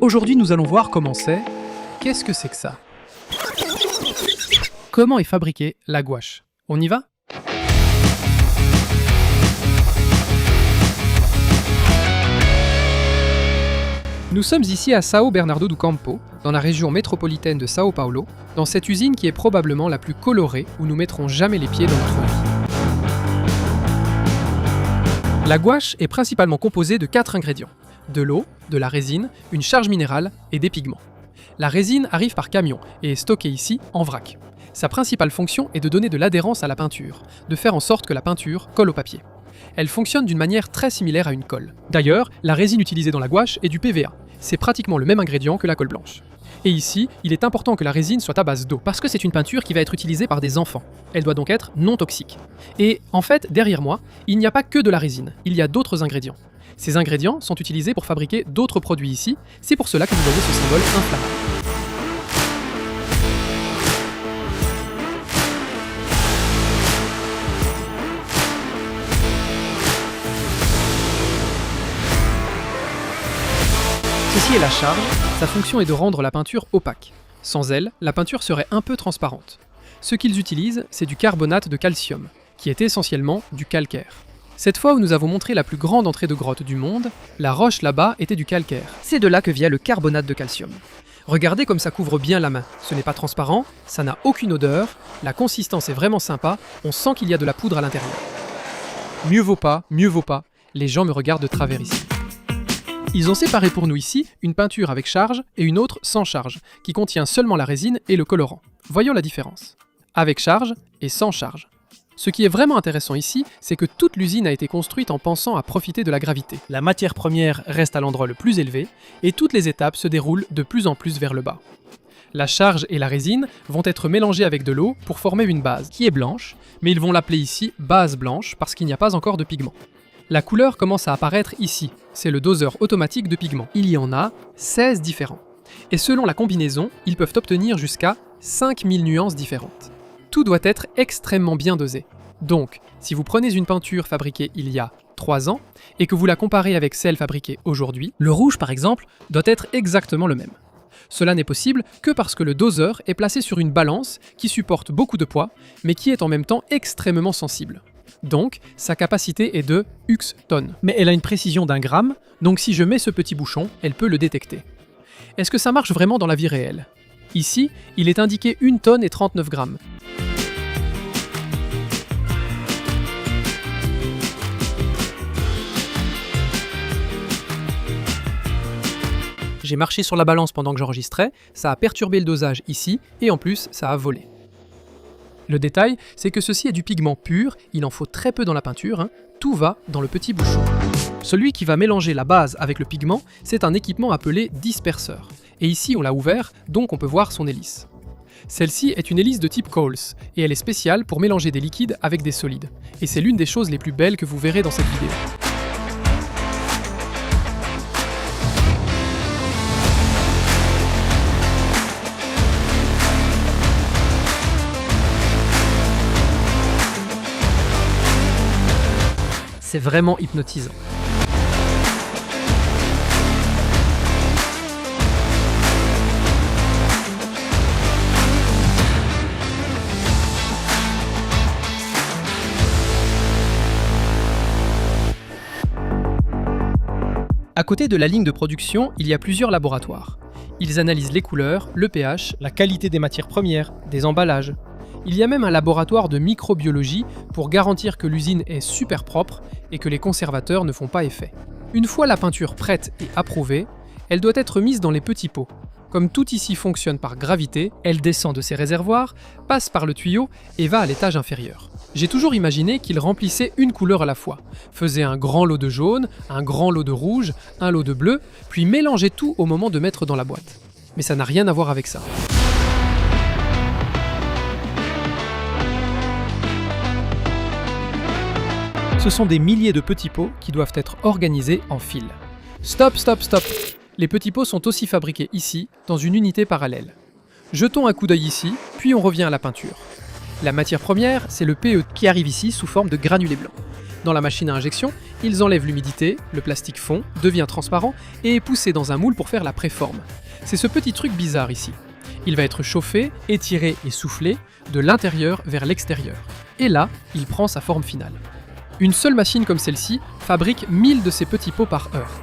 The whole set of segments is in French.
Aujourd'hui, nous allons voir comment c'est. Qu'est-ce que c'est que ça? Comment est fabriquée la gouache? On y va? Nous sommes ici à São Bernardo do Campo, dans la région métropolitaine de São Paulo, dans cette usine qui est probablement la plus colorée où nous mettrons jamais les pieds dans notre vie. La gouache est principalement composée de 4 ingrédients: de l'eau, de la résine, une charge minérale et des pigments. La résine arrive par camion et est stockée ici en vrac. Sa principale fonction est de donner de l'adhérence à la peinture, de faire en sorte que la peinture colle au papier. Elle fonctionne d'une manière très similaire à une colle. D'ailleurs, la résine utilisée dans la gouache est du PVA. C'est pratiquement le même ingrédient que la colle blanche. Et ici, il est important que la résine soit à base d'eau, parce que c'est une peinture qui va être utilisée par des enfants. Elle doit donc être non toxique. Et en fait, derrière moi, il n'y a pas que de la résine, il y a d'autres ingrédients. Ces ingrédients sont utilisés pour fabriquer d'autres produits ici, c'est pour cela que vous voyez ce symbole inflammable. Ceci est la charge, sa fonction est de rendre la peinture opaque. Sans elle, la peinture serait un peu transparente. Ce qu'ils utilisent, c'est du carbonate de calcium, qui est essentiellement du calcaire. Cette fois où nous avons montré la plus grande entrée de grotte du monde, la roche là-bas était du calcaire. C'est de là que vient le carbonate de calcium. Regardez comme ça couvre bien la main. Ce n'est pas transparent, ça n'a aucune odeur, la consistance est vraiment sympa, on sent qu'il y a de la poudre à l'intérieur. Mieux vaut pas, les gens me regardent de travers ici. Ils ont séparé pour nous ici une peinture avec charge et une autre sans charge, qui contient seulement la résine et le colorant. Voyons la différence. Avec charge et sans charge. Ce qui est vraiment intéressant ici, c'est que toute l'usine a été construite en pensant à profiter de la gravité. La matière première reste à l'endroit le plus élevé, et toutes les étapes se déroulent de plus en plus vers le bas. La charge et la résine vont être mélangées avec de l'eau pour former une base, qui est blanche, mais ils vont l'appeler ici base blanche parce qu'il n'y a pas encore de pigment. La couleur commence à apparaître ici, c'est le doseur automatique de pigments. Il y en a 16 différents. Et selon la combinaison, ils peuvent obtenir jusqu'à 5000 nuances différentes. Tout doit être extrêmement bien dosé. Donc, si vous prenez une peinture fabriquée il y a 3 ans, et que vous la comparez avec celle fabriquée aujourd'hui, le rouge par exemple doit être exactement le même. Cela n'est possible que parce que le doseur est placé sur une balance qui supporte beaucoup de poids, mais qui est en même temps extrêmement sensible. Donc, sa capacité est de Hux tonnes. Mais elle a une précision d'1 gramme, donc si je mets ce petit bouchon, elle peut le détecter. Est-ce que ça marche vraiment dans la vie réelle? Ici, il est indiqué 1 tonne et 39 grammes. J'ai marché sur la balance pendant que j'enregistrais, ça a perturbé le dosage ici, et en plus, ça a volé. Le détail, c'est que ceci est du pigment pur, il en faut très peu dans la peinture, tout va dans le petit bouchon. Celui qui va mélanger la base avec le pigment, c'est un équipement appelé disperseur. Et ici on l'a ouvert, donc on peut voir son hélice. Celle-ci est une hélice de type Coles, et elle est spéciale pour mélanger des liquides avec des solides. Et c'est l'une des choses les plus belles que vous verrez dans cette vidéo. C'est vraiment hypnotisant. À côté de la ligne de production, il y a plusieurs laboratoires. Ils analysent les couleurs, le pH, la qualité des matières premières, des emballages. Il y a même un laboratoire de microbiologie pour garantir que l'usine est super propre et que les conservateurs ne font pas effet. Une fois la peinture prête et approuvée, elle doit être mise dans les petits pots. Comme tout ici fonctionne par gravité, elle descend de ses réservoirs, passe par le tuyau et va à l'étage inférieur. J'ai toujours imaginé qu'il remplissait une couleur à la fois, faisait un grand lot de jaune, un grand lot de rouge, un lot de bleu, puis mélangeait tout au moment de mettre dans la boîte. Mais ça n'a rien à voir avec ça. Ce sont des milliers de petits pots qui doivent être organisés en file. Stop, stop, stop! Les petits pots sont aussi fabriqués ici, dans une unité parallèle. Jetons un coup d'œil ici, puis on revient à la peinture. La matière première, c'est le PE qui arrive ici sous forme de granulés blancs. Dans la machine à injection, ils enlèvent l'humidité, le plastique fond, devient transparent et est poussé dans un moule pour faire la préforme. C'est ce petit truc bizarre ici. Il va être chauffé, étiré et soufflé de l'intérieur vers l'extérieur. Et là, il prend sa forme finale. Une seule machine comme celle-ci fabrique 1000 de ces petits pots par heure.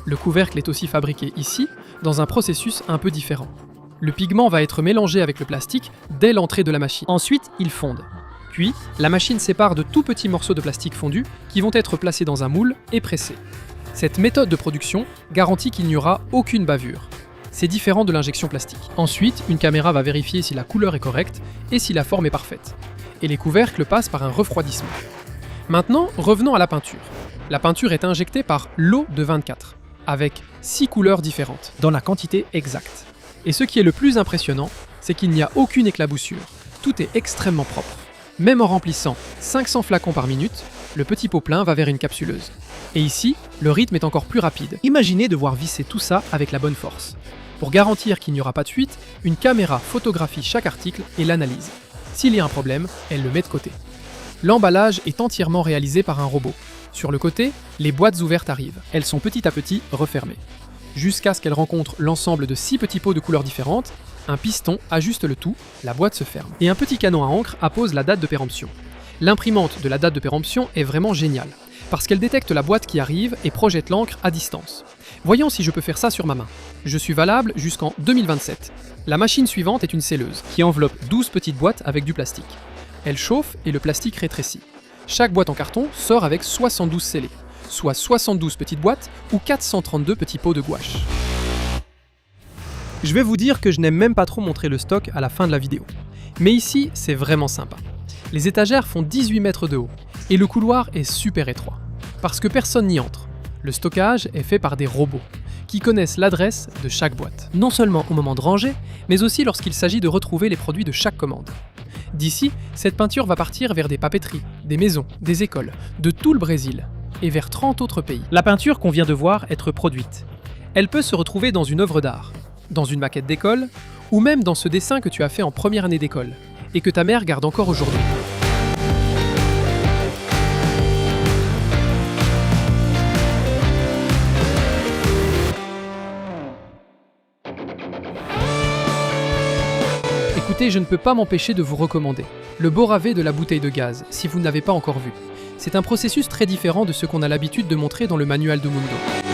Le couvercle est aussi fabriqué ici, dans un processus un peu différent. Le pigment va être mélangé avec le plastique dès l'entrée de la machine. Ensuite, ils fondent. Puis, la machine sépare de tout petits morceaux de plastique fondu qui vont être placés dans un moule et pressés. Cette méthode de production garantit qu'il n'y aura aucune bavure. C'est différent de l'injection plastique. Ensuite, une caméra va vérifier si la couleur est correcte et si la forme est parfaite. Et les couvercles passent par un refroidissement. Maintenant, revenons à la peinture. La peinture est injectée par l'eau de 24, avec 6 couleurs différentes, dans la quantité exacte. Et ce qui est le plus impressionnant, c'est qu'il n'y a aucune éclaboussure. Tout est extrêmement propre. Même en remplissant 500 flacons par minute, le petit pot plein va vers une capsuleuse. Et ici, le rythme est encore plus rapide. Imaginez devoir visser tout ça avec la bonne force. Pour garantir qu'il n'y aura pas de fuite, une caméra photographie chaque article et l'analyse. S'il y a un problème, elle le met de côté. L'emballage est entièrement réalisé par un robot. Sur le côté, les boîtes ouvertes arrivent. Elles sont petit à petit refermées. Jusqu'à ce qu'elle rencontre l'ensemble de 6 petits pots de couleurs différentes, un piston ajuste le tout, la boîte se ferme. Et un petit canon à encre appose la date de péremption. L'imprimante de la date de péremption est vraiment géniale, parce qu'elle détecte la boîte qui arrive et projette l'encre à distance. Voyons si je peux faire ça sur ma main. Je suis valable jusqu'en 2027. La machine suivante est une selleuse, qui enveloppe 12 petites boîtes avec du plastique. Elle chauffe et le plastique rétrécit. Chaque boîte en carton sort avec 72 scellés, soit 72 petites boîtes ou 432 petits pots de gouache. Je vais vous dire que je n'aime même pas trop montrer le stock à la fin de la vidéo. Mais ici, c'est vraiment sympa. Les étagères font 18 mètres de haut et le couloir est super étroit. Parce que personne n'y entre. Le stockage est fait par des robots qui connaissent l'adresse de chaque boîte. Non seulement au moment de ranger, mais aussi lorsqu'il s'agit de retrouver les produits de chaque commande. D'ici, cette peinture va partir vers des papeteries, des maisons, des écoles, de tout le Brésil et vers 30 autres pays. La peinture qu'on vient de voir être produite, elle peut se retrouver dans une œuvre d'art, dans une maquette d'école, ou même dans ce dessin que tu as fait en première année d'école, et que ta mère garde encore aujourd'hui. Écoutez, je ne peux pas m'empêcher de vous recommander le Boravé de la bouteille de gaz, si vous ne l'avez pas encore vu. C'est un processus très différent de ce qu'on a l'habitude de montrer dans le manual de Mundo.